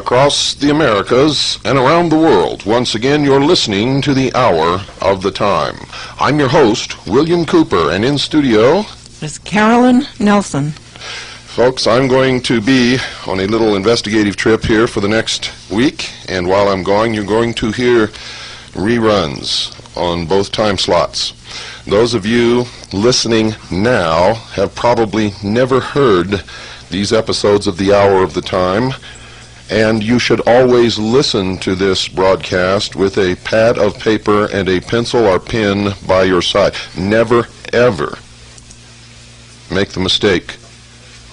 across the Americas and around the world. Once again, you're listening to the Hour of the Time. I'm your host, William Cooper, and in studio is Carolyn Nelson. Folks, I'm going to be on a little investigative trip here for the next week, and while I'm gone, you're going to hear reruns on both time slots. Those of you listening now have probably never heard these episodes of the Hour of the Time, and you should always listen to this broadcast with a pad of paper and a pencil or pen by your side. Never, ever make the mistake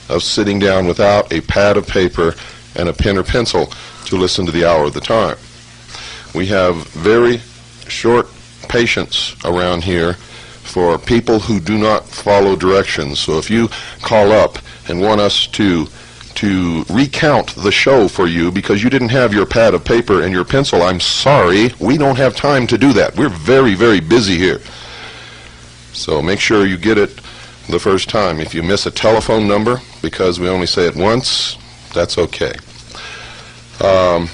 of sitting down without a pad of paper and a pen or pencil to listen to the Hour of the Time. We have very short patience around here for people who do not follow directions. So if you call up and want us to recount the show for you because you didn't have your pad of paper and your pencil, I'm sorry, we don't have time to do that. We're very, very busy here. So make sure you get it the first time. If you miss a telephone number because we only say it once, that's okay. Now,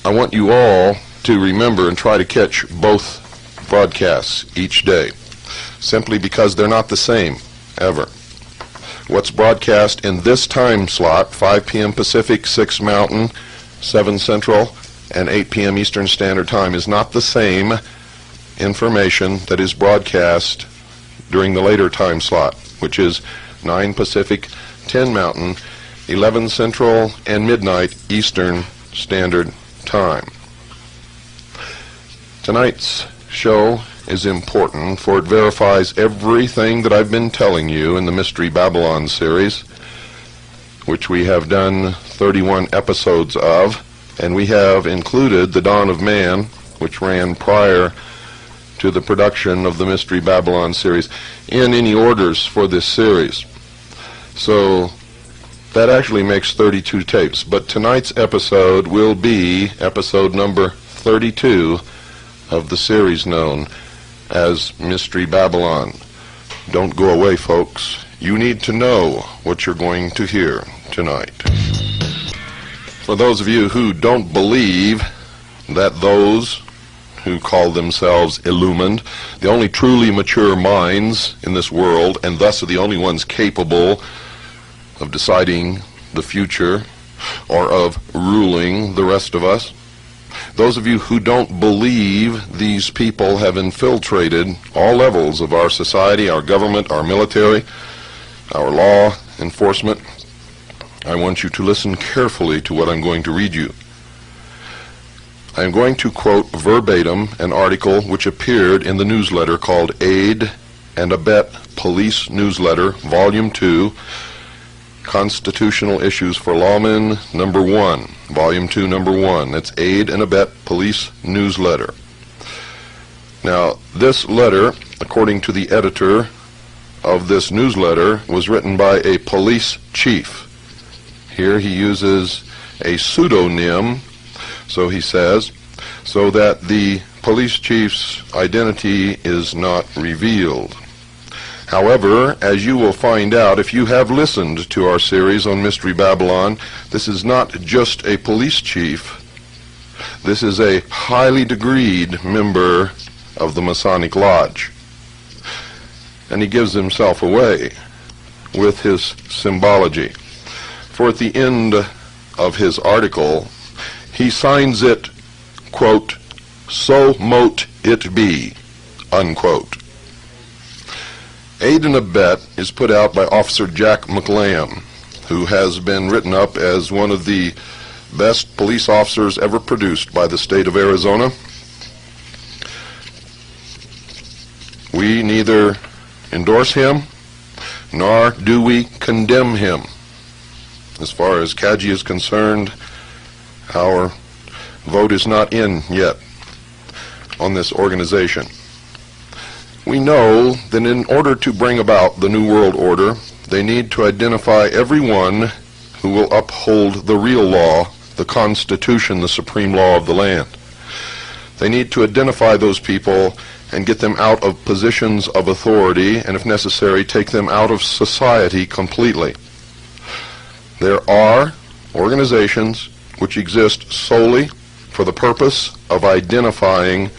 I want you all to remember and try to catch both broadcasts each day, simply because they're not the same, ever. What's broadcast in this time slot, 5 p.m. Pacific, 6 Mountain, 7 Central, and 8 p.m. Eastern Standard Time, is not the same information that is broadcast during the later time slot, which is 9 Pacific, 10 Mountain, 11 Central, and midnight Eastern Standard Time. Tonight's show is important, for it verifies everything that I've been telling you in the Mystery Babylon series, which we have done 31 episodes of, and we have included The Dawn of Man, which ran prior to the production of the Mystery Babylon series, in any orders for this series. So that actually makes 32 tapes, but tonight's episode will be episode number 32 of the series known as Mystery Babylon. Don't go away, folks. You need to know what you're going to hear tonight. For those of you who don't believe that those who call themselves illumined, the only truly mature minds in this world, and thus are the only ones capable of deciding the future or of ruling the rest of us, those of you who don't believe these people have infiltrated all levels of our society, our government, our military, our law enforcement, I want you to listen carefully to what I'm going to read you. I am going to quote verbatim an article which appeared in the newsletter called Aid and Abet Police Newsletter, Volume 2, Constitutional Issues for Lawmen, Number 1, Volume 2, Number 1. That's Aid and Abet Police Newsletter. Now, this letter, according to the editor of this newsletter, was written by a police chief. Here he uses a pseudonym, so he says, so that the police chief's identity is not revealed. However, as you will find out if you have listened to our series on Mystery Babylon, this is not just a police chief. This is a highly degreed member of the Masonic Lodge. And he gives himself away with his symbology. For at the end of his article, he signs it, quote, "So mote it be," unquote. Aid and Abet is put out by Officer Jack McLam, who has been written up as one of the best police officers ever produced by the state of Arizona. We neither endorse him nor do we condemn him. As far as Kaji is concerned, our vote is not in yet on this organization. We know that in order to bring about the New World Order, they need to identify everyone who will uphold the real law, the Constitution, the supreme law of the land. They need to identify those people and get them out of positions of authority, and if necessary, take them out of society completely. There are organizations which exist solely for the purpose of identifying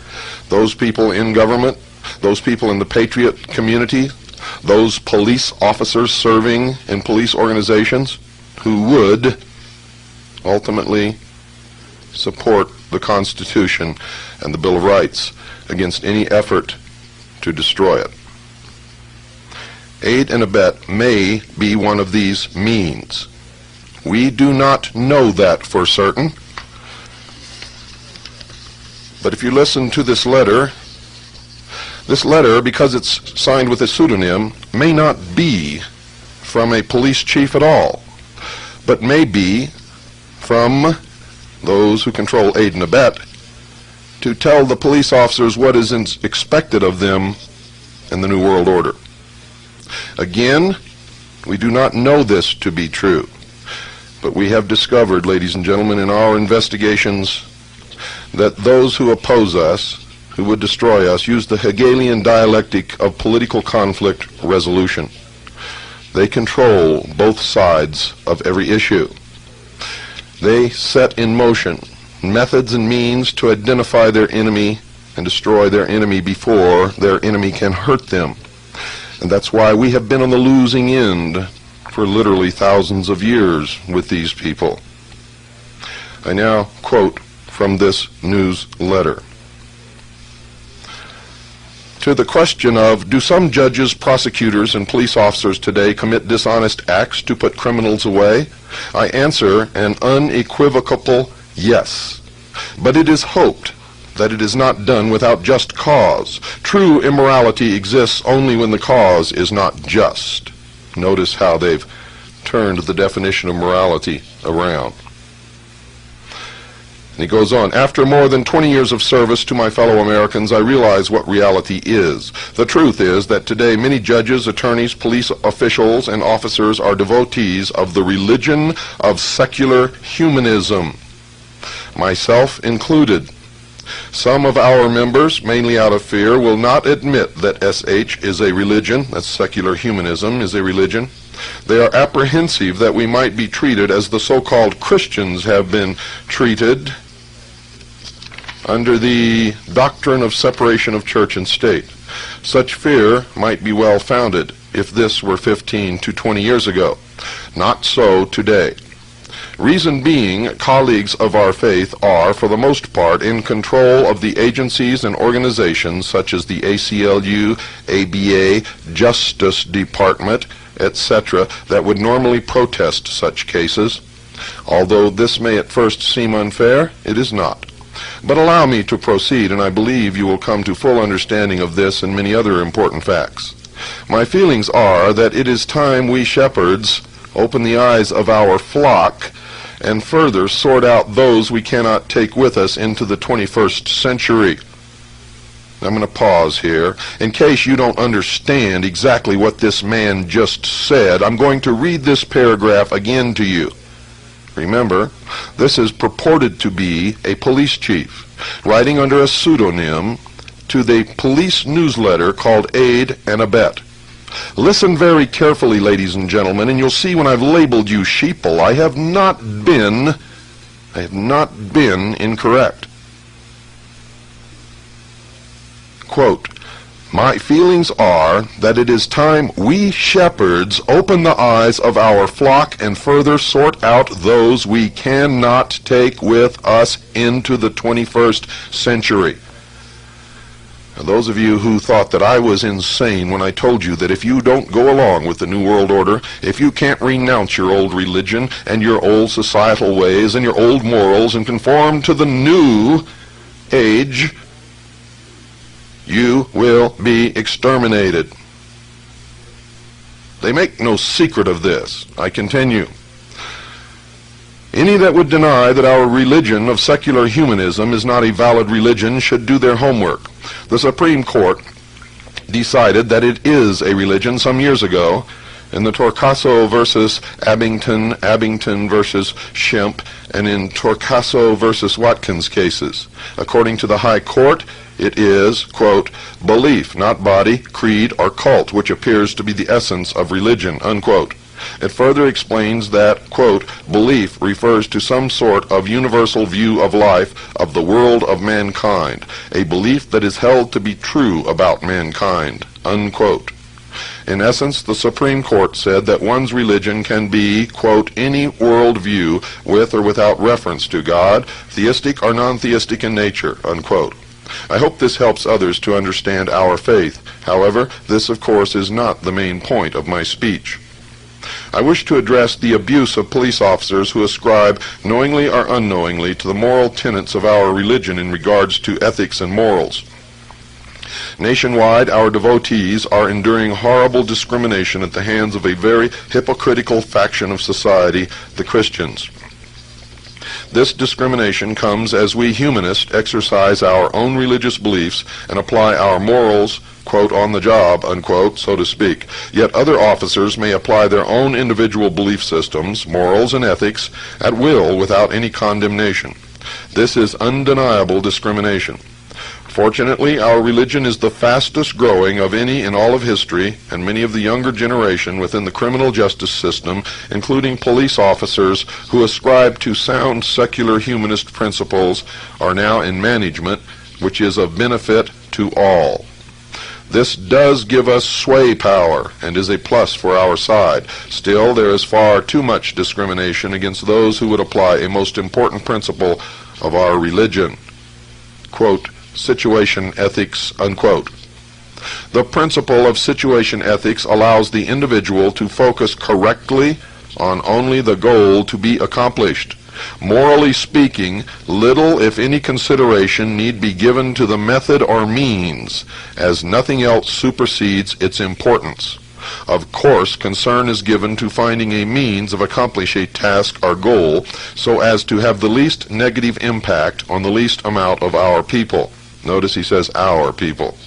those people in government, those people in the patriot community, those police officers serving in police organizations who would ultimately support the Constitution and the Bill of Rights against any effort to destroy it. Aid and abet may be one of these means. We do not know that for certain. But if you listen to this letter, because it's signed with a pseudonym, may not be from a police chief at all, but may be from those who control aid and abet to tell the police officers what is expected of them in the New World Order. Again, we do not know this to be true, but we have discovered, ladies and gentlemen, in our investigations that those who oppose us, who would destroy us, use the Hegelian dialectic of political conflict resolution. They control both sides of every issue. They set in motion methods and means to identify their enemy and destroy their enemy before their enemy can hurt them. And that's why we have been on the losing end for literally thousands of years with these people. I now quote from this newsletter. To the question of, do some judges, prosecutors, and police officers today commit dishonest acts to put criminals away? I answer an unequivocal yes. But it is hoped that it is not done without just cause. True immorality exists only when the cause is not just. Notice how they've turned the definition of morality around. And he goes on, after more than 20 years of service to my fellow Americans, I realize what reality is. The truth is that today many judges, attorneys, police officials, and officers are devotees of the religion of secular humanism, myself included. Some of our members, mainly out of fear, will not admit that SH is a religion, that secular humanism is a religion. They are apprehensive that we might be treated as the so-called Christians have been treated under the doctrine of separation of church and state. Such fear might be well founded if this were 15 to 20 years ago. Not so today. Reason being, colleagues of our faith are, for the most part, in control of the agencies and organizations such as the ACLU, ABA, Justice Department, etc., that would normally protest such cases. Although this may at first seem unfair, it is not. But allow me to proceed, and I believe you will come to full understanding of this and many other important facts. My feelings are that it is time we shepherds open the eyes of our flock and further sort out those we cannot take with us into the 21st century. I'm going to pause here. In case you don't understand exactly what this man just said, I'm going to read this paragraph again to you. Remember, this is purported to be a police chief writing under a pseudonym to the police newsletter called Aid and Abet. Listen very carefully, ladies and gentlemen, and you'll see when I've labeled you sheeple, I have not been incorrect. Quote, my feelings are that it is time we shepherds open the eyes of our flock and further sort out those we cannot take with us into the 21st century. Now, those of you who thought that I was insane when I told you that if you don't go along with the New World Order, if you can't renounce your old religion and your old societal ways and your old morals and conform to the new age, you will be exterminated. They make no secret of this. I continue. Any that would deny that our religion of secular humanism is not a valid religion should do their homework. The Supreme Court decided that it is a religion some years ago in the Torcaso versus Abington, Abington versus Shemp, and in Torcaso versus Watkins cases. According to the High Court, it is, quote, belief, not body, creed, or cult, which appears to be the essence of religion, unquote. It further explains that, quote, belief refers to some sort of universal view of life, of the world of mankind, a belief that is held to be true about mankind, unquote. In essence, the Supreme Court said that one's religion can be, quote, any worldview with or without reference to God, theistic or non-theistic in nature, unquote. I hope this helps others to understand our faith. However, this of course is not the main point of my speech. I wish to address the abuse of police officers who ascribe, knowingly or unknowingly, to the moral tenets of our religion in regards to ethics and morals. Nationwide, our devotees are enduring horrible discrimination at the hands of a very hypocritical faction of society, the Christians. This discrimination comes as we humanists exercise our own religious beliefs and apply our morals, quote, on the job, unquote, so to speak. Yet other officers may apply their own individual belief systems, morals, and ethics at will without any condemnation. This is undeniable discrimination. Fortunately, our religion is the fastest growing of any in all of history, and many of the younger generation within the criminal justice system, including police officers who ascribe to sound secular humanist principles, are now in management, which is of benefit to all. This does give us sway power and is a plus for our side. Still, there is far too much discrimination against those who would apply a most important principle of our religion, quote, situation ethics, unquote. The principle of situation ethics allows the individual to focus correctly on only the goal to be accomplished. Morally speaking, little, if any, consideration need be given to the method or means, as nothing else supersedes its importance. Of course, concern is given to finding a means of accomplishing a task or goal so as to have the least negative impact on the least amount of our people. Notice he says our people.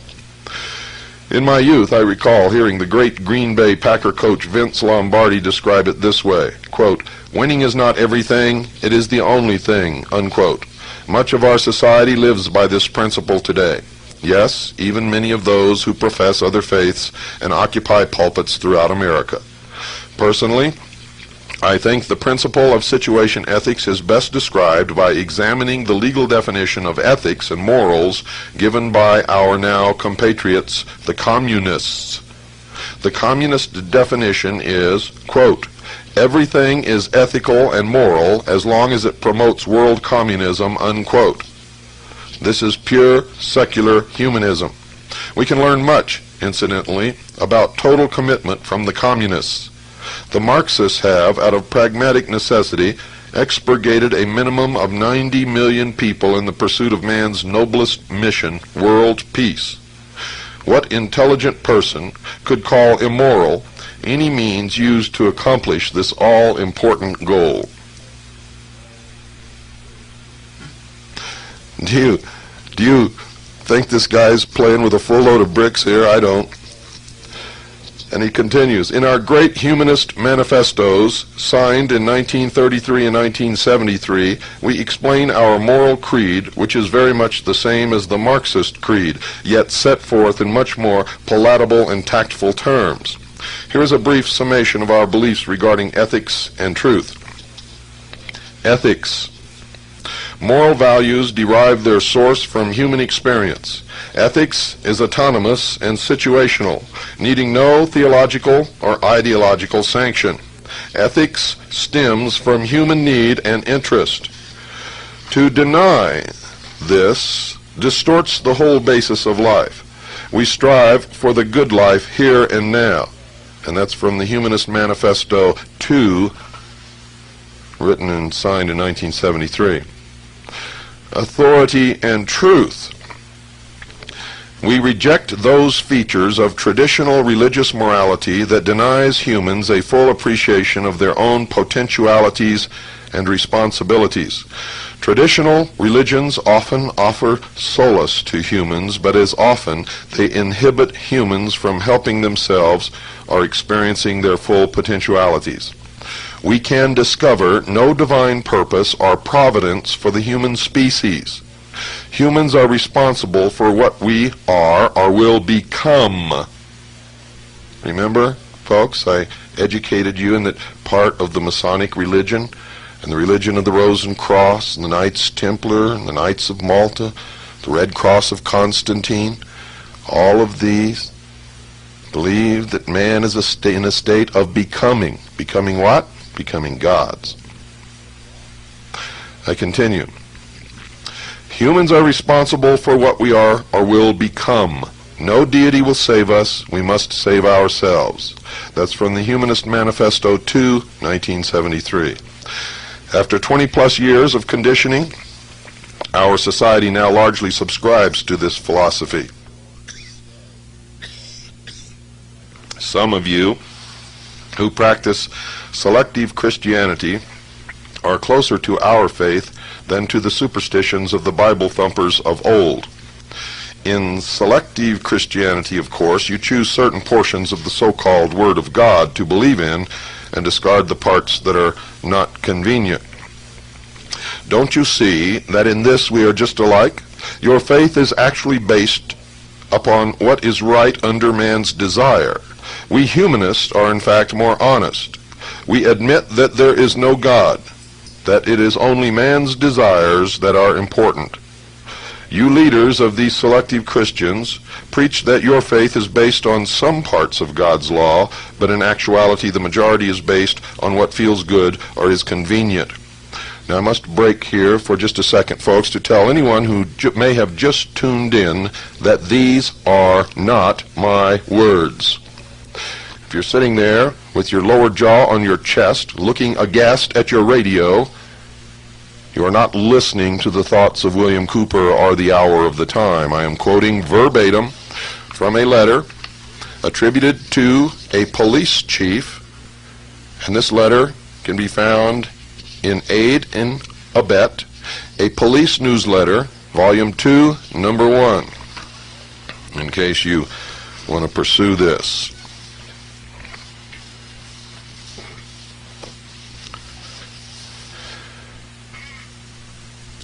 In my youth, I recall hearing the great Green Bay Packer coach Vince Lombardi describe it this way, quote, winning is not everything, it is the only thing, unquote. Much of our society lives by this principle today. Yes, even many of those who profess other faiths and occupy pulpits throughout America. Personally, I think the principle of situation ethics is best described by examining the legal definition of ethics and morals given by our now compatriots, the communists. The communist definition is, quote, everything is ethical and moral as long as it promotes world communism, unquote. This is pure secular humanism. We can learn much, incidentally, about total commitment from the communists. The Marxists have, out of pragmatic necessity, expurgated a minimum of 90 million people in the pursuit of man's noblest mission, world peace. What intelligent person could call immoral any means used to accomplish this all-important goal? Do you think this guy's playing with a full load of bricks here? I don't. And he continues, in our great humanist manifestos, signed in 1933 and 1973, we explain our moral creed, which is very much the same as the Marxist creed, yet set forth in much more palatable and tactful terms. Here is a brief summation of our beliefs regarding ethics and truth. Ethics. Moral values derive their source from human experience. Ethics is autonomous and situational, needing no theological or ideological sanction. Ethics stems from human need and interest. To deny this distorts the whole basis of life. We strive for the good life here and now. And that's from the Humanist Manifesto 2, written and signed in 1973. Authority and truth. We reject those features of traditional religious morality that denies humans a full appreciation of their own potentialities and responsibilities. Traditional religions often offer solace to humans, but as often they inhibit humans from helping themselves or experiencing their full potentialities. We can discover no divine purpose or providence for the human species. Humans are responsible for what we are or will become. Remember, folks. I educated you in that part of the Masonic religion and the religion of the Rose and Cross and the Knights Templar and the Knights of Malta, the Red Cross of Constantine. All of these believe that man is in a state of becoming. Becoming what? Becoming gods. I continue. Humans are responsible for what we are or will become. No deity will save us. We must save ourselves. That's from the Humanist Manifesto 2, 1973. After 20-plus years of conditioning, our society now largely subscribes to this philosophy. Some of you who practice selective Christianity are closer to our faith than to the superstitions of the Bible thumpers of old. In selective Christianity, of course, you choose certain portions of the so-called Word of God to believe in and discard the parts that are not convenient. Don't you see that in this we are just alike? Your faith is actually based upon what is right under man's desire. We humanists are in fact more honest. We admit that there is no God, that it is only man's desires that are important. You leaders of these selective Christians preach that your faith is based on some parts of God's law, but in actuality the majority is based on what feels good or is convenient. Now I must break here for just a second, folks, to tell anyone who may have just tuned in that these are not my words. If you're sitting there with your lower jaw on your chest, looking aghast at your radio, you are not listening to the thoughts of William Cooper or the Hour of the Time. I am quoting verbatim from a letter attributed to a police chief, and this letter can be found in Aid in Abet, a police newsletter, volume 2, number 1, in case you want to pursue this.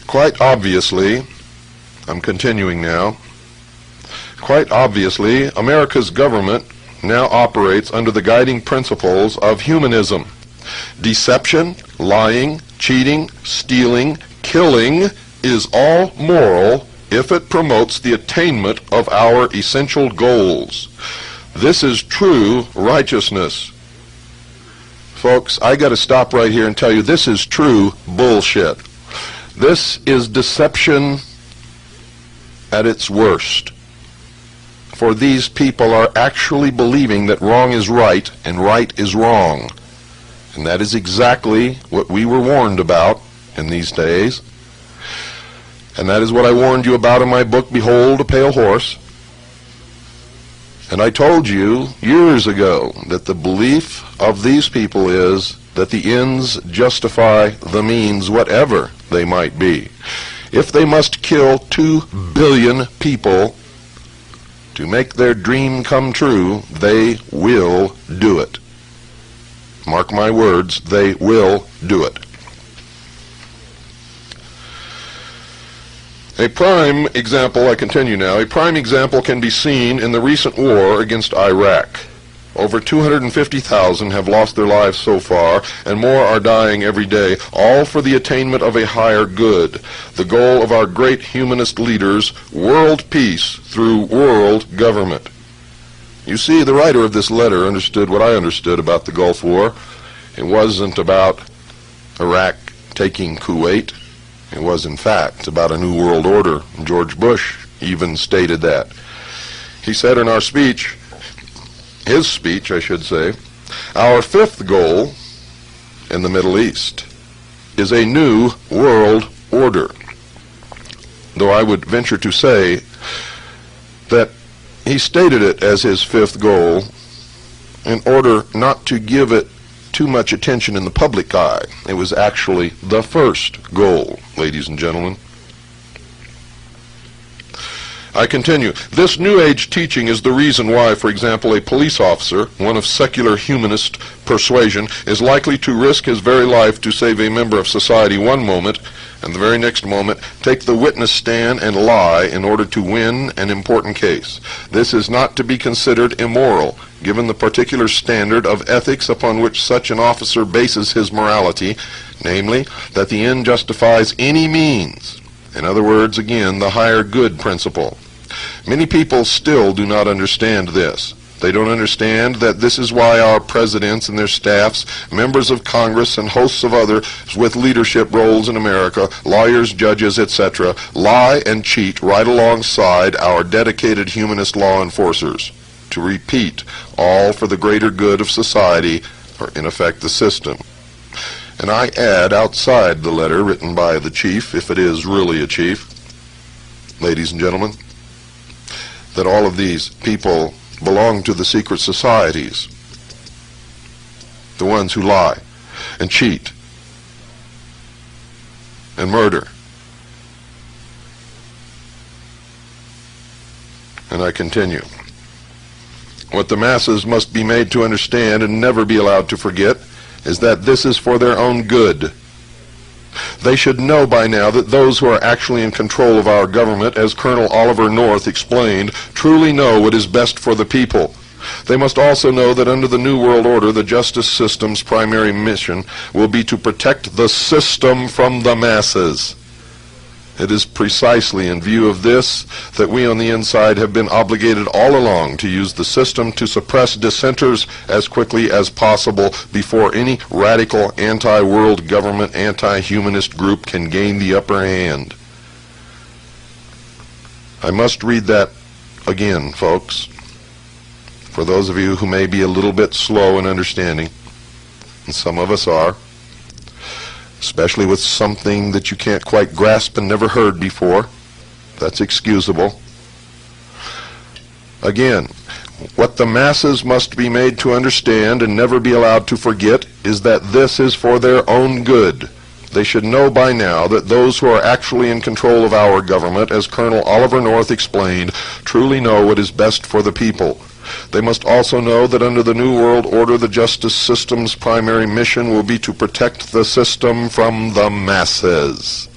Quite obviously, I'm continuing now, quite obviously, America's government now operates under the guiding principles of humanism. Deception, lying, cheating, stealing, killing is all moral if it promotes the attainment of our essential goals. This is true righteousness. Folks, I got to stop right here and tell you this is true bullshit. This is deception at its worst. For these people are actually believing that wrong is right and right is wrong. And that is exactly what we were warned about in these days. And that is what I warned you about in my book, Behold a Pale Horse. And I told you years ago that the belief of these people is that the ends justify the means, whatever they might be. If they must kill 2 billion people to make their dream come true, they will do it. Mark my words, they will do it. A prime example, I continue now, a prime example can be seen in the recent war against Iraq. Over 250,000 have lost their lives so far, and more are dying every day, all for the attainment of a higher good, the goal of our great humanist leaders, world peace through world government. You see, the writer of this letter understood what I understood about the Gulf War. It wasn't about Iraq taking Kuwait. It was, in fact, about a new world order. George Bush even stated that. He said in our speech, his speech, I should say, our fifth goal in the Middle East is a new world order. Though I would venture to say that he stated it as his fifth goal in order not to give it too much attention in the public eye. It was actually the first goal, ladies and gentlemen. I continue. This New Age teaching is the reason why, for example, a police officer, one of secular humanist persuasion, is likely to risk his very life to save a member of society one moment, and the very next moment take the witness stand and lie in order to win an important case. This is not to be considered immoral, given the particular standard of ethics upon which such an officer bases his morality, namely, that the end justifies any means. In other words, again, the higher good principle. Many people still do not understand this. They don't understand that this is why our presidents and their staffs, members of Congress, and hosts of others with leadership roles in America, lawyers, judges, etc., lie and cheat right alongside our dedicated humanist law enforcers. To repeat, all for the greater good of society, or in effect the system. And I add outside the letter written by the chief, if it is really a chief, ladies and gentlemen, that all of these people belong to the secret societies, the ones who lie and cheat and murder. And I continue. What the masses must be made to understand and never be allowed to forget is that this is for their own good. They should know by now that those who are actually in control of our government, as Colonel Oliver North explained, truly know what is best for the people. They must also know that under the New World Order, the justice system's primary mission will be to protect the system from the masses. It is precisely in view of this that we on the inside have been obligated all along to use the system to suppress dissenters as quickly as possible before any radical anti-world government, anti-humanist group can gain the upper hand. I must read that again, folks, for those of you who may be a little bit slow in understanding, and some of us are, especially with something that you can't quite grasp and never heard before. That's excusable. Again, what the masses must be made to understand and never be allowed to forget is that this is for their own good. They should know by now that those who are actually in control of our government, as Colonel Oliver North explained, truly know what is best for the people. They must also know that under the New World Order, the justice system's primary mission will be to protect the system from the masses.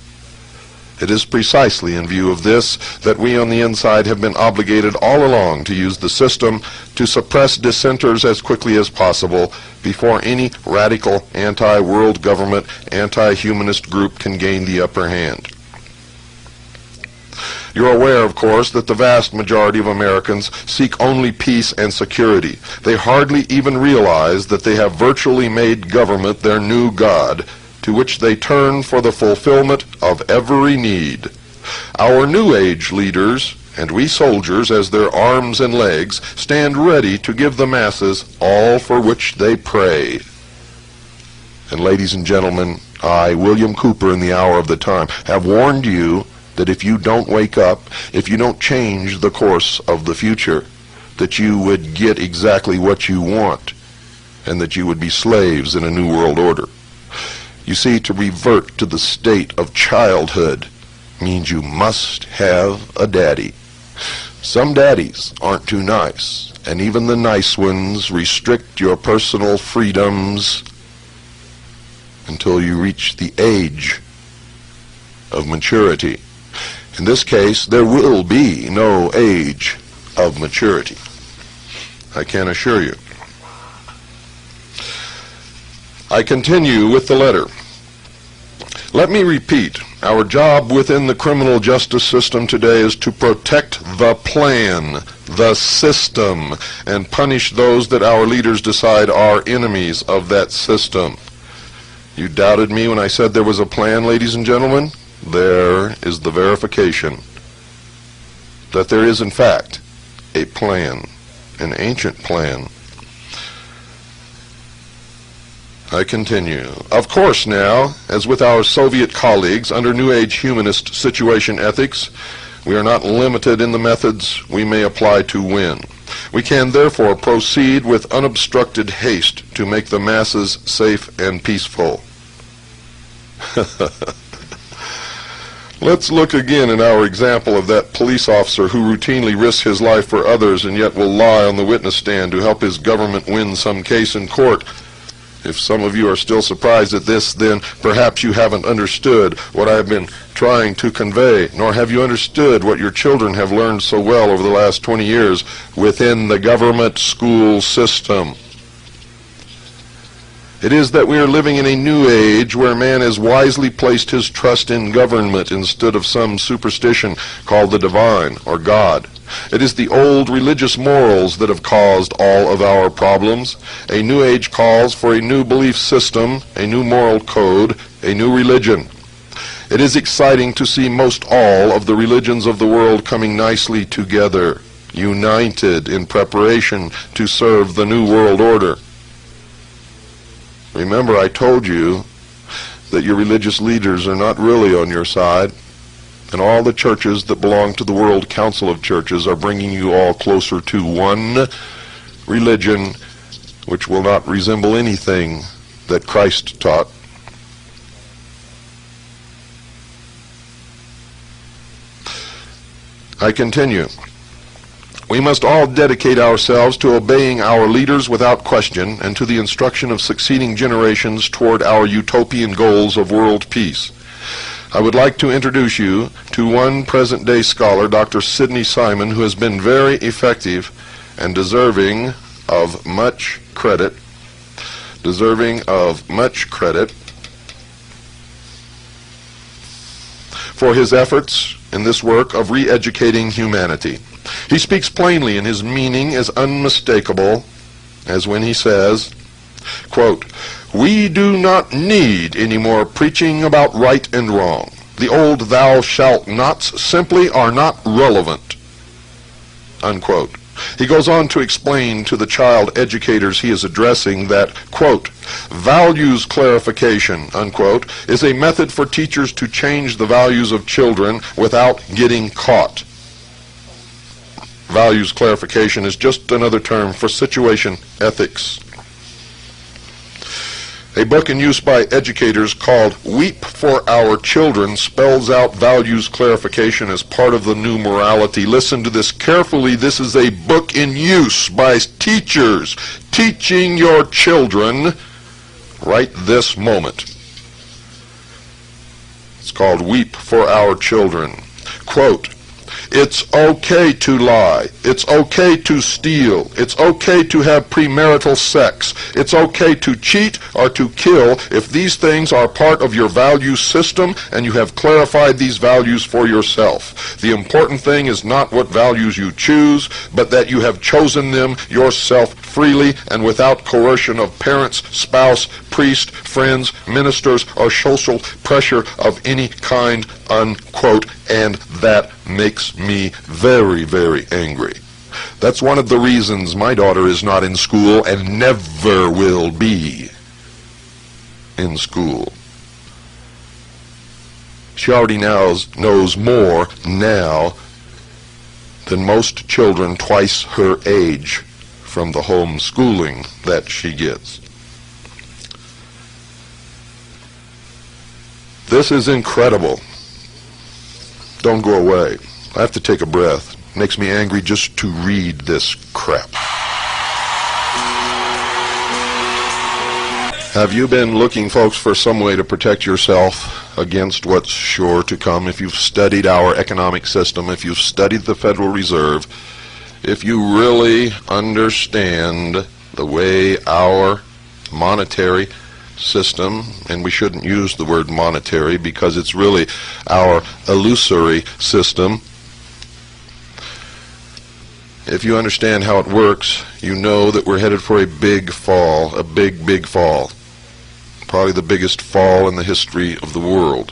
It is precisely in view of this that we on the inside have been obligated all along to use the system to suppress dissenters as quickly as possible before any radical anti-world government, anti-humanist group can gain the upper hand. You're aware, of course, that the vast majority of Americans seek only peace and security. They hardly even realize that they have virtually made government their new god, to which they turn for the fulfillment of every need. Our New Age leaders, and we soldiers as their arms and legs, stand ready to give the masses all for which they pray. And ladies and gentlemen, I, William Cooper, in the hour of the time, have warned you that if you don't wake up, if you don't change the course of the future, that you would get exactly what you want, and that you would be slaves in a new world order. You see, to revert to the state of childhood means you must have a daddy. Some daddies aren't too nice, and even the nice ones restrict your personal freedoms until you reach the age of maturity. In this case, there will be no age of maturity, I can assure you. I continue with the letter. Let me repeat, our job within the criminal justice system today is to protect the plan, the system, and punish those that our leaders decide are enemies of that system. You doubted me when I said there was a plan, ladies and gentlemen? There is the verification that there is, in fact, a plan, an ancient plan. I continue. Of course now, as with our Soviet colleagues under New Age humanist situation ethics, we are not limited in the methods we may apply to win. We can therefore proceed with unobstructed haste to make the masses safe and peaceful. Let's look again at our example of that police officer who routinely risks his life for others and yet will lie on the witness stand to help his government win some case in court. If some of you are still surprised at this, then perhaps you haven't understood what I have been trying to convey, nor have you understood what your children have learned so well over the last 20 years within the government school system. It is that we are living in a new age where man has wisely placed his trust in government instead of some superstition called the divine or God. It is the old religious morals that have caused all of our problems. A new age calls for a new belief system, a new moral code, a new religion. It is exciting to see most all of the religions of the world coming nicely together, united in preparation to serve the new world order. Remember, I told you that your religious leaders are not really on your side, and all the churches that belong to the World Council of Churches are bringing you all closer to one religion which will not resemble anything that Christ taught. I continue. We must all dedicate ourselves to obeying our leaders without question and to the instruction of succeeding generations toward our utopian goals of world peace. I would like to introduce you to one present-day scholar, Dr. Sidney Simon, who has been very effective and deserving of much credit. For his efforts in this work of re-educating humanity. He speaks plainly, and his meaning is unmistakable, as when he says, quote, "We do not need any more preaching about right and wrong. The old thou shalt nots simply are not relevant," unquote. He goes on to explain to the child educators he is addressing that, quote, "Values clarification," unquote, is a method for teachers to change the values of children without getting caught. Values clarification is just another term for situation ethics. A book in use by educators called Weep for Our Children spells out values clarification as part of the new morality. Listen to this carefully. This is a book in use by teachers teaching your children right this moment. It's called Weep for Our Children. Quote, "It's okay to lie. It's okay to steal. It's okay to have premarital sex. It's okay to cheat or to kill if these things are part of your value system and you have clarified these values for yourself. The important thing is not what values you choose, but that you have chosen them yourself freely and without coercion of parents, spouse, priest, friends, ministers, or social pressure of any kind," unquote, and that makes me very, very angry. That's one of the reasons my daughter is not in school and never will be in school. She already knows more now than most children twice her age from the homeschooling that she gets. This is incredible. Don't go away. I have to take a breath. It makes me angry just to read this crap. Have you been looking, folks, for some way to protect yourself against what's sure to come? If you've studied our economic system, if you've studied the Federal Reserve, if you really understand the way our monetary system, and we shouldn't use the word monetary because it's really our illusory system. If you understand how it works, you know that we're headed for a big fall, a big, big fall. Probably the biggest fall in the history of the world.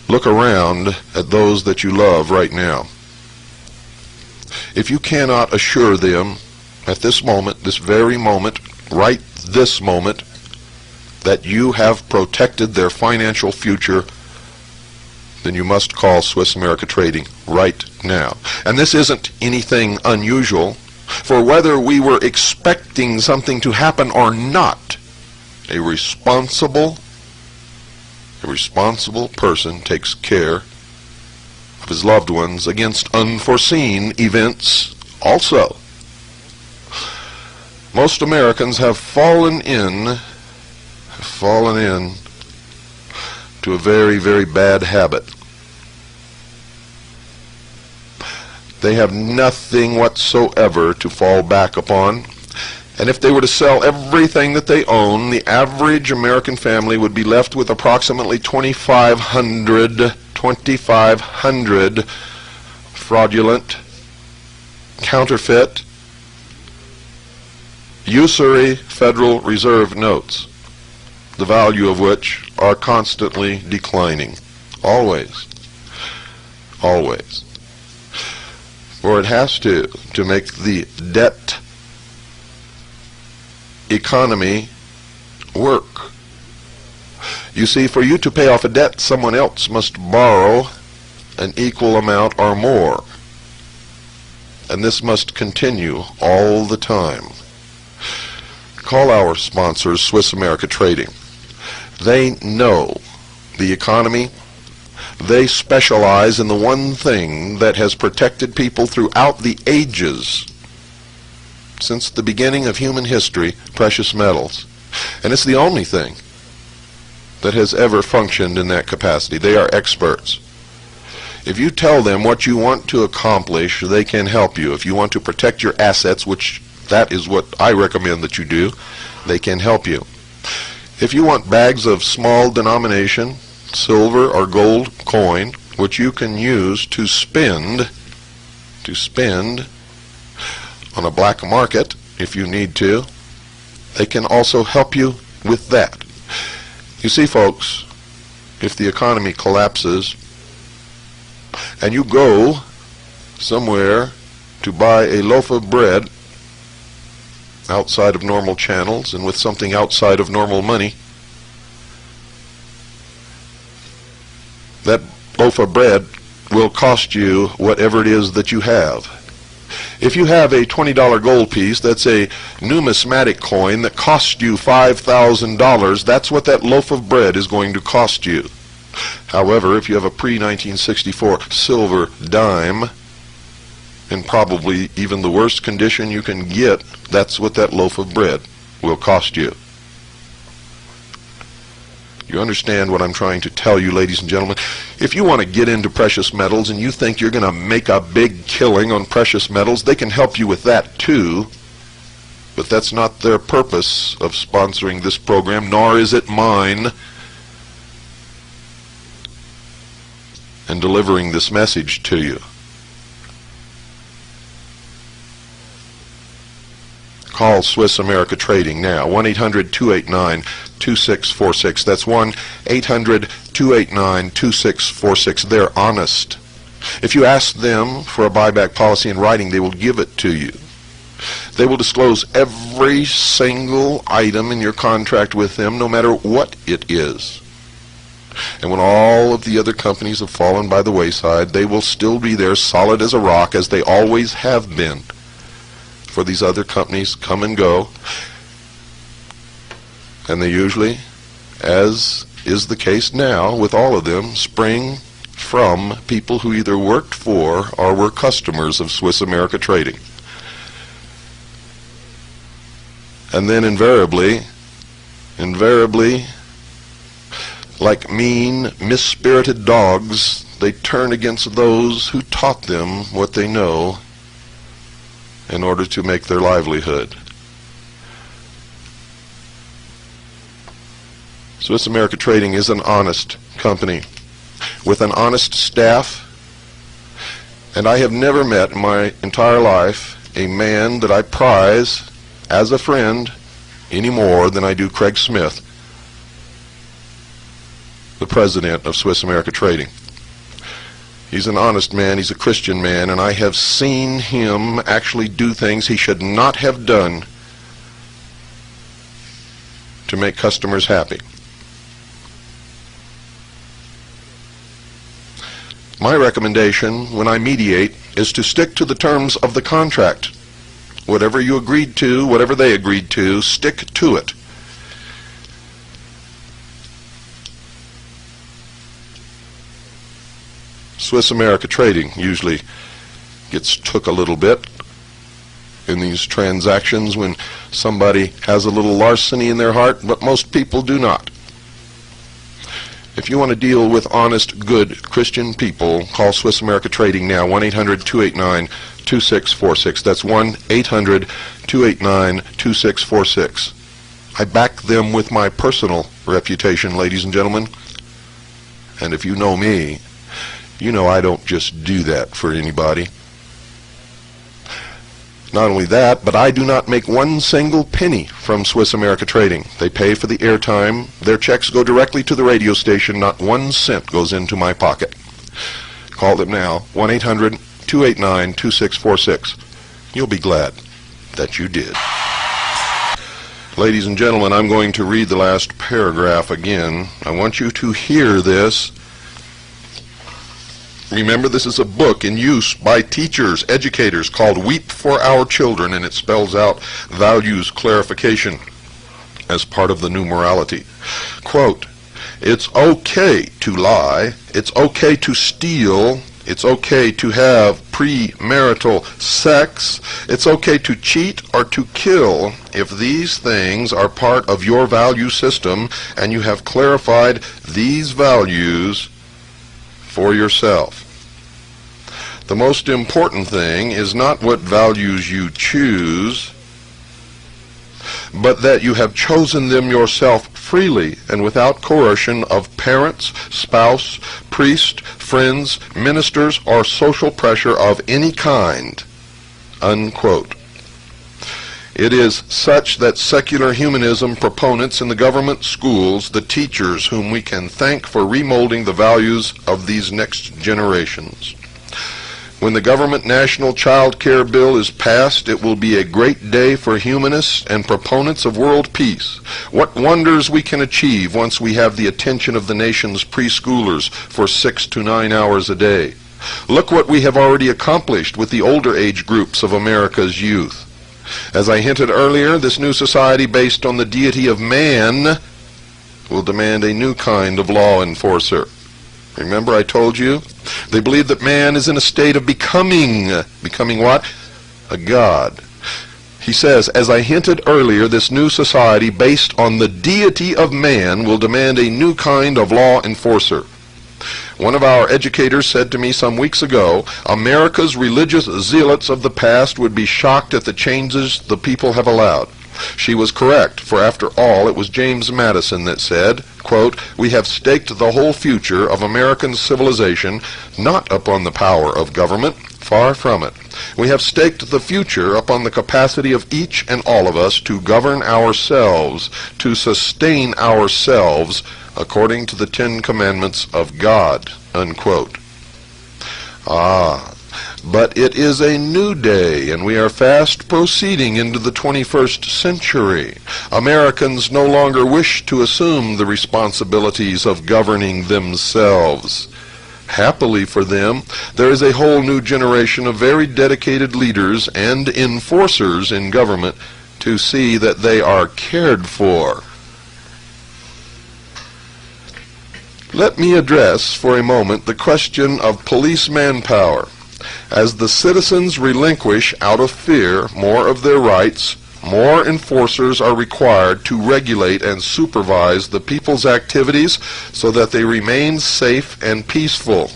Look around at those that you love right now. If you cannot assure them at this moment, this very moment, right this moment, that you have protected their financial future, then you must call Swiss America Trading right now. And this isn't anything unusual, for whether we were expecting something to happen or not, a responsible A responsible person takes care of his loved ones against unforeseen events also. Most Americans have fallen in to a very, very bad habit. They have nothing whatsoever to fall back upon. And if they were to sell everything that they own, the average American family would be left with approximately 2,500 fraudulent, counterfeit, usury Federal Reserve notes, the value of which are constantly declining. Always. Always. For it has to make the debt economy work. You see, for you to pay off a debt, someone else must borrow an equal amount or more. And this must continue all the time. Call our sponsors, Swiss America Trading. They know the economy. They specialize in the one thing that has protected people throughout the ages, since the beginning of human history, precious metals. And it's the only thing that has ever functioned in that capacity. They are experts. If you tell them what you want to accomplish, they can help you. If you want to protect your assets, which that is what I recommend that you do, they can help you. If you want bags of small denomination, silver or gold coin, which you can use to spend on a black market if you need to, they can also help you with that. You see, folks, if the economy collapses and you go somewhere to buy a loaf of bread outside of normal channels and with something outside of normal money, that loaf of bread will cost you whatever it is that you have. If you have a $20 gold piece, that's a numismatic coin that costs you $5,000, that's what that loaf of bread is going to cost you. However, if you have a pre-1964 silver dime, in probably even the worst condition you can get, that's what that loaf of bread will cost you. You understand what I'm trying to tell you, ladies and gentlemen? If you want to get into precious metals and you think you're going to make a big killing on precious metals, they can help you with that too. But that's not their purpose of sponsoring this program, nor is it mine and delivering this message to you. Call Swiss America Trading now, 1-800-289-2646. That's 1-800-289-2646. They're honest. If you ask them for a buyback policy in writing, they will give it to you. They will disclose every single item in your contract with them, no matter what it is. And when all of the other companies have fallen by the wayside, they will still be there solid as a rock, as they always have been. For these other companies come and go, and they usually, as is the case now with all of them, spring from people who either worked for or were customers of Swiss America Trading. And then invariably, like mean, misspirited dogs, they turn against those who taught them what they know in order to make their livelihood. Swiss America Trading is an honest company with an honest staff, and I have never met in my entire life a man that I prize as a friend any more than I do Craig Smith, the president of Swiss America Trading. He's an honest man, he's a Christian man, and I have seen him actually do things he should not have done to make customers happy. My recommendation when I mediate is to stick to the terms of the contract. Whatever you agreed to, whatever they agreed to, stick to it. Swiss America Trading usually gets took a little bit in these transactions when somebody has a little larceny in their heart, but most people do not. If you want to deal with honest, good Christian people, call Swiss America Trading now, 1-800-289-2646. That's 1-800-289-2646. I back them with my personal reputation, ladies and gentlemen. And if you know me, you know I don't just do that for anybody. Not only that, but I do not make one single penny from Swiss America Trading. They pay for the airtime. Their checks go directly to the radio station. Not 1 cent goes into my pocket. Call them now, 1-800-289-2646. You'll be glad that you did. Ladies and gentlemen, I'm going to read the last paragraph again. I want you to hear this. Remember, this is a book in use by teachers, educators, called Weep for Our Children, and it spells out values clarification as part of the new morality. Quote, "It's okay to lie, it's okay to steal, it's okay to have premarital sex, it's okay to cheat or to kill if these things are part of your value system and you have clarified these values for yourself. The most important thing is not what values you choose, but that you have chosen them yourself freely and without coercion of parents, spouse, priest, friends, ministers, or social pressure of any kind." Unquote. It is such that secular humanism proponents in the government schools, the teachers whom we can thank for remolding the values of these next generations. When the government national child care bill is passed, it will be a great day for humanists and proponents of world peace. What wonders we can achieve once we have the attention of the nation's preschoolers for 6 to 9 hours a day. Look what we have already accomplished with the older age groups of America's youth. As I hinted earlier, this new society based on the deity of man will demand a new kind of law enforcer. Remember I told you? They believe that man is in a state of becoming what? A god. He says, as I hinted earlier, this new society based on the deity of man will demand a new kind of law enforcer. One of our educators said to me some weeks ago, America's religious zealots of the past would be shocked at the changes the people have allowed. She was correct, for after all, it was James Madison that said, quote, "We have staked the whole future of American civilization not upon the power of government, far from it. We have staked the future upon the capacity of each and all of us to govern ourselves, to sustain ourselves according to the 10 Commandments of God," unquote. But it is a new day, and we are fast proceeding into the 21st century. Americans no longer wish to assume the responsibilities of governing themselves. Happily for them, there is a whole new generation of very dedicated leaders and enforcers in government to see that they are cared for. Let me address for a moment the question of police manpower. As the citizens relinquish out of fear more of their rights, more enforcers are required to regulate and supervise the people's activities so that they remain safe and peaceful.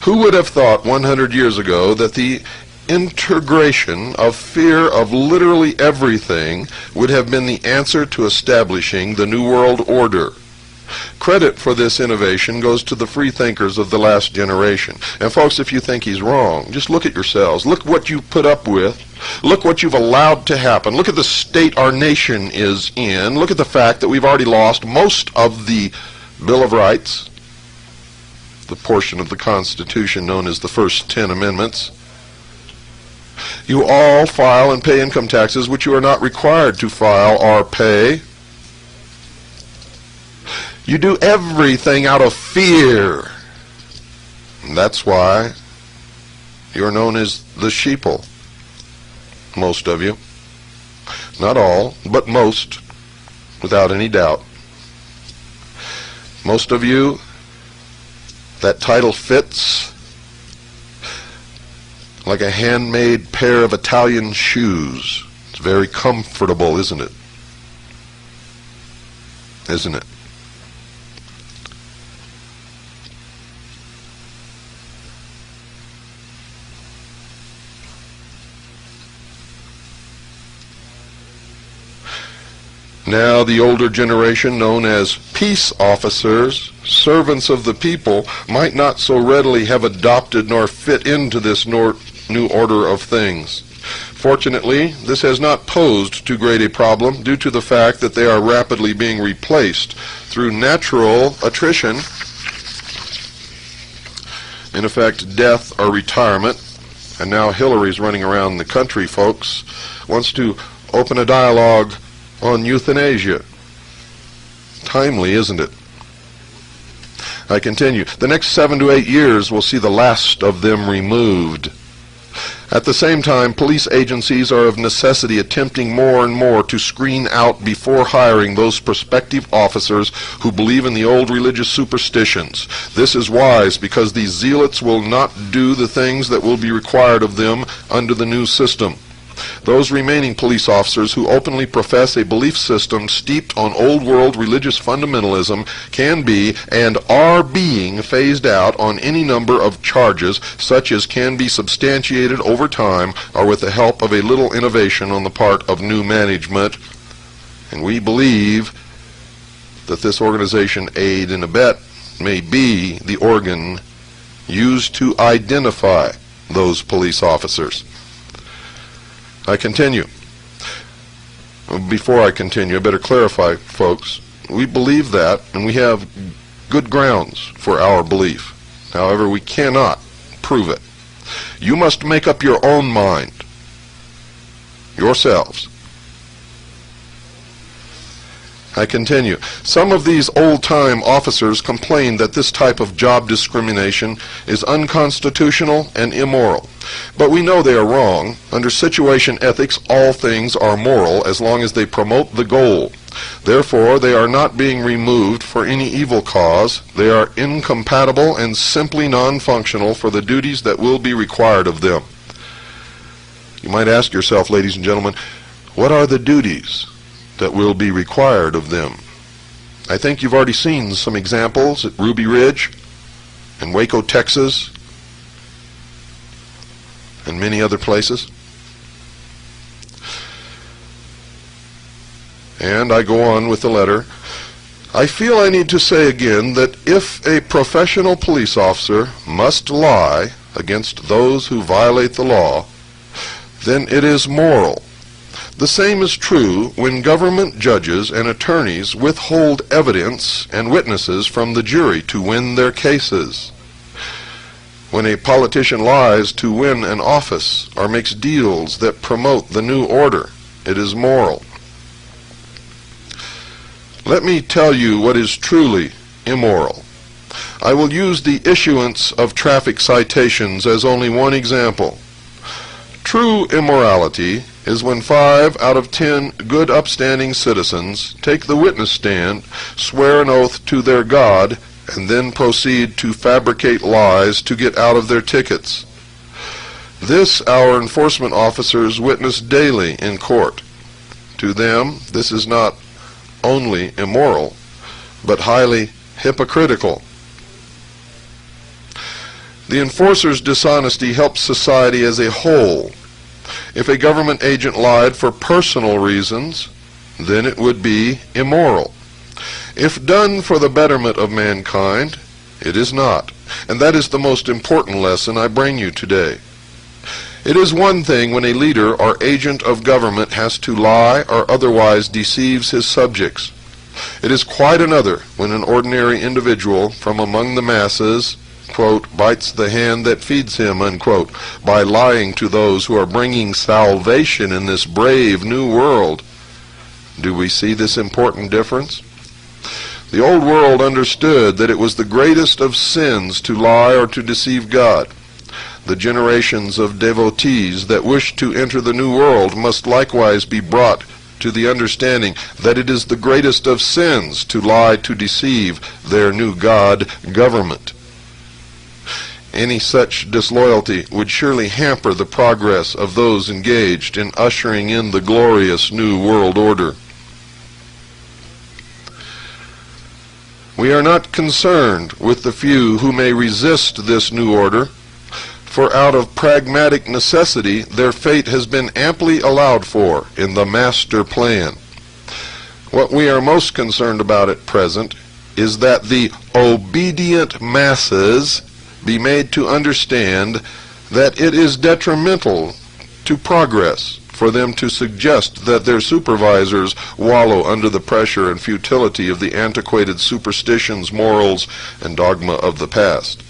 Who would have thought 100 years ago that the integration of fear of literally everything would have been the answer to establishing the New World Order? Credit for this innovation goes to the free thinkers of the last generation. And folks, if you think he's wrong, just look at yourselves. Look what you put up with. Look what you've allowed to happen. Look at the state our nation is in. Look at the fact that we've already lost most of the Bill of Rights, the portion of the Constitution known as the first 10 Amendments. You all file and pay income taxes which you are not required to file or pay. You do everything out of fear. And that's why you're known as the sheeple. Most of you. Not all, but most, without any doubt. Most of you That title fits like a handmade pair of Italian shoes. It's very comfortable, isn't it? Isn't it? Now the older generation, known as peace officers, servants of the people, might not so readily have adopted nor fit into this new order of things. Fortunately, this has not posed too great a problem due to the fact that they are rapidly being replaced through natural attrition, in effect death or retirement. And now Hillary's running around the country, folks, wants to open a dialogue on euthanasia. Timely, isn't it? I continue. The next 7 to 8 years will see the last of them removed. At the same time, police agencies are of necessity attempting more and more to screen out before hiring those prospective officers who believe in the old religious superstitions. This is wise because these zealots will not do the things that will be required of them under the new system. Those remaining police officers who openly profess a belief system steeped on old world religious fundamentalism can be and are being phased out on any number of charges such as can be substantiated over time or with the help of a little innovation on the part of new management. And we believe that this organization, Aid and Abet, may be the organ used to identify those police officers. I continue. Before I continue, I better clarify, folks. We believe that, and we have good grounds for our belief. However, we cannot prove it. You must make up your own mind, yourselves. I continue. Some of these old-time officers complain that this type of job discrimination is unconstitutional and immoral. But we know they are wrong. Under situation ethics, all things are moral as long as they promote the goal. Therefore, they are not being removed for any evil cause. They are incompatible and simply non-functional for the duties that will be required of them. You might ask yourself, ladies and gentlemen, what are the duties that will be required of them? I think you've already seen some examples at Ruby Ridge and Waco, Texas, and many other places. And I go on with the letter. I feel I need to say again that if a professional police officer must lie against those who violate the law, then it is moral. The same is true when government judges and attorneys withhold evidence and witnesses from the jury to win their cases. When a politician lies to win an office or makes deals that promote the new order, it is moral. Let me tell you what is truly immoral. I will use the issuance of traffic citations as only one example. True immorality is when 5 out of 10 good upstanding citizens take the witness stand, swear an oath to their God, and then proceed to fabricate lies to get out of their tickets. This our enforcement officers witness daily in court. To them, this is not only immoral, but highly hypocritical. The enforcer's dishonesty helps society as a whole. If a government agent lied for personal reasons, then it would be immoral. If done for the betterment of mankind, it is not. And that is the most important lesson I bring you today. It is one thing when a leader or agent of government has to lie or otherwise deceives his subjects. It is quite another when an ordinary individual from among the masses, quote, bites the hand that feeds him, unquote, by lying to those who are bringing salvation in this brave new world. Do we see this important difference? The old world understood that it was the greatest of sins to lie or to deceive God. The generations of devotees that wish to enter the new world must likewise be brought to the understanding that it is the greatest of sins to lie to deceive their new God government. Any such disloyalty would surely hamper the progress of those engaged in ushering in the glorious New World Order. We are not concerned with the few who may resist this new order, for out of pragmatic necessity their fate has been amply allowed for in the master plan. What we are most concerned about at present is that the obedient masses be made to understand that it is detrimental to progress for them to suggest that their supervisors wallow under the pressure and futility of the antiquated superstitions, morals, and dogma of the past.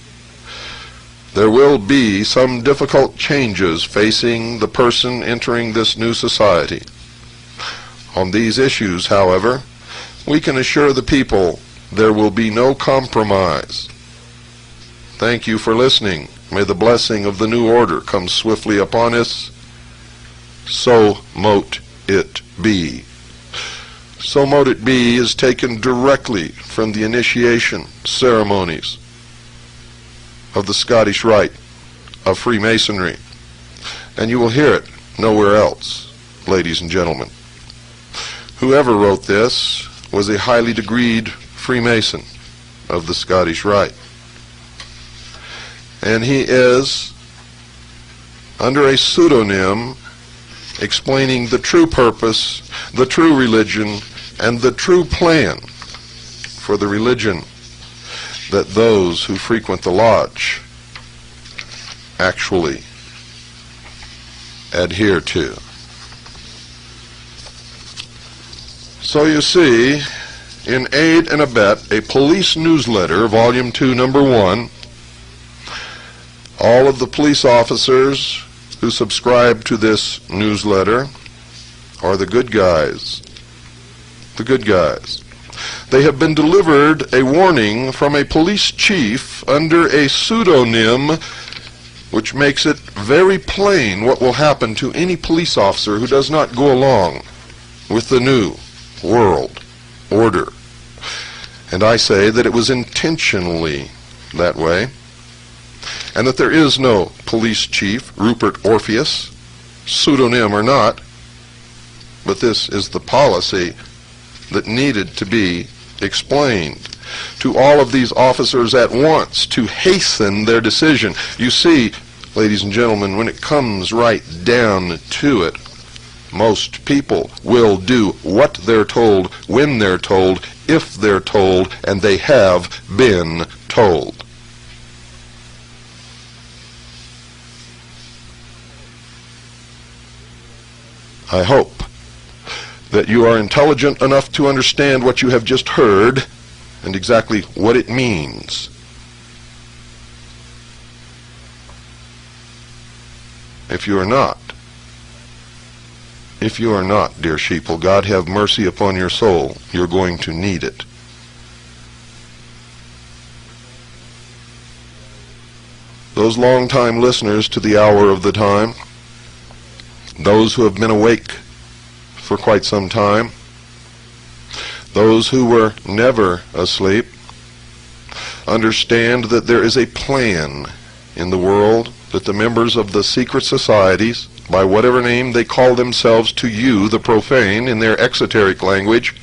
There will be some difficult changes facing the person entering this new society. On these issues, however, we can assure the people there will be no compromise. Thank you for listening. May the blessing of the new order come swiftly upon us. So mote it be. So mote it be is taken directly from the initiation ceremonies of the Scottish Rite of Freemasonry, and you will hear it nowhere else, ladies and gentlemen. Whoever wrote this was a highly degreed Freemason of the Scottish Rite, and he is, under a pseudonym, explaining the true purpose, the true religion, and the true plan for the religion that those who frequent the lodge actually adhere to. So you see, in Aid and Abet, a police newsletter, Volume 2, Number 1, all of the police officers who subscribe to this newsletter are the good guys. The good guys. They have been delivered a warning from a police chief under a pseudonym which makes it very plain what will happen to any police officer who does not go along with the New World Order. And I say that it was intentionally that way, and that there is no police chief, Rupert Orpheus, pseudonym or not, but this is the policy that needed to be explained to all of these officers at once to hasten their decision. You see, ladies and gentlemen, when it comes right down to it, most people will do what they're told, when they're told, if they're told, and they have been told. I hope that you are intelligent enough to understand what you have just heard and exactly what it means. If you are not, dear sheeple, God have mercy upon your soul. You're going to need it. Those long-time listeners to the hour of the time, those who have been awake for quite some time, those who were never asleep, understand that there is a plan in the world that the members of the secret societies, by whatever name they call themselves to you, the profane, in their exoteric language,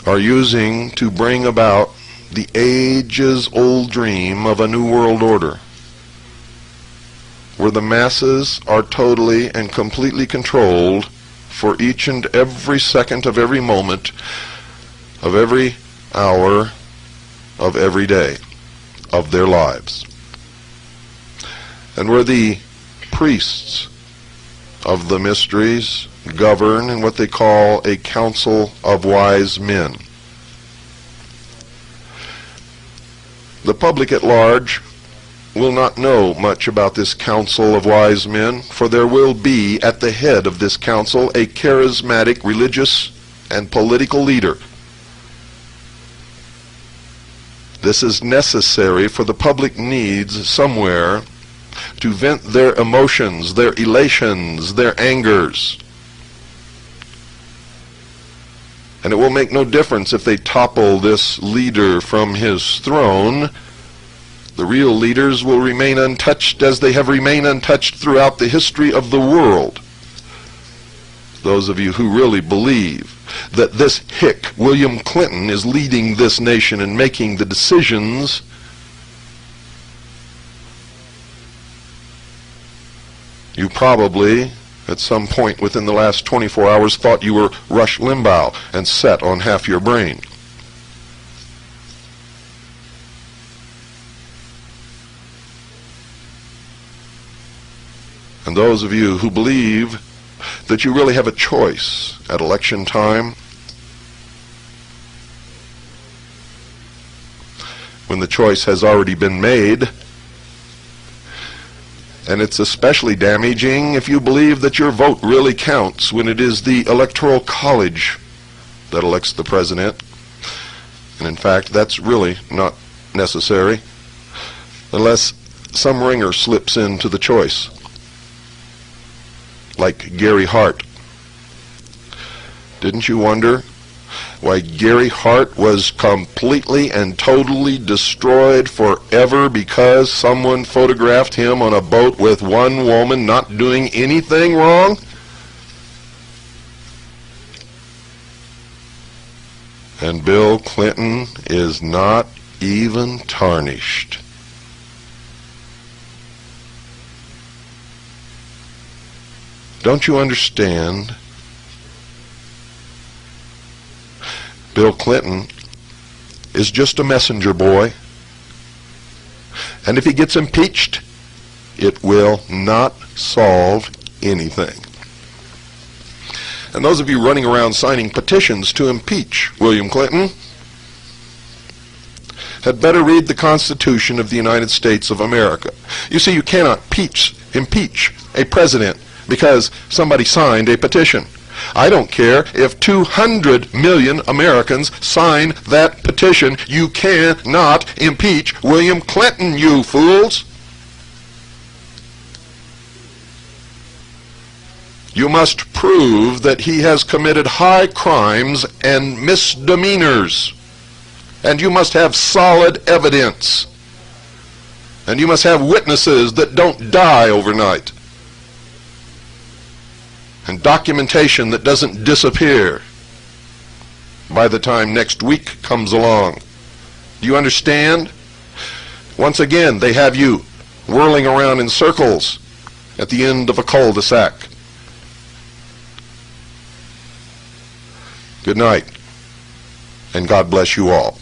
are using to bring about the ages-old dream of a new world order, where the masses are totally and completely controlled for each and every second of every moment, of every hour, of every day of their lives. And where the priests of the mysteries govern in what they call a council of wise men. The public at large will not know much about this council of wise men, for there will be at the head of this council a charismatic religious and political leader. This is necessary, for the public needs somewhere to vent their emotions, their elations, their angers. And it will make no difference if they topple this leader from his throne. The real leaders will remain untouched as they have remained untouched throughout the history of the world. Those of you who really believe that this hick, William Clinton, is leading this nation and making the decisions, you probably, at some point within the last 24 hours, thought you were Rush Limbaugh and set on half your brain. And those of you who believe that you really have a choice at election time, when the choice has already been made, and it's especially damaging if you believe that your vote really counts when it is the Electoral College that elects the president. And in fact, that's really not necessary unless some ringer slips into the choice, like Gary Hart. Didn't you wonder why Gary Hart was completely and totally destroyed forever because someone photographed him on a boat with one woman not doing anything wrong? And Bill Clinton is not even tarnished. Don't you understand? Bill Clinton is just a messenger boy. And if he gets impeached, it will not solve anything. And those of you running around signing petitions to impeach William Clinton had better read the Constitution of the United States of America. You see, you cannot impeach a president because somebody signed a petition. I don't care if 200 million Americans sign that petition. You cannot impeach William Clinton, you fools. You must prove that he has committed high crimes and misdemeanors. And you must have solid evidence. And you must have witnesses that don't die overnight. And documentation that doesn't disappear by the time next week comes along. Do you understand? Once again, they have you whirling around in circles at the end of a cul-de-sac. Good night, and God bless you all.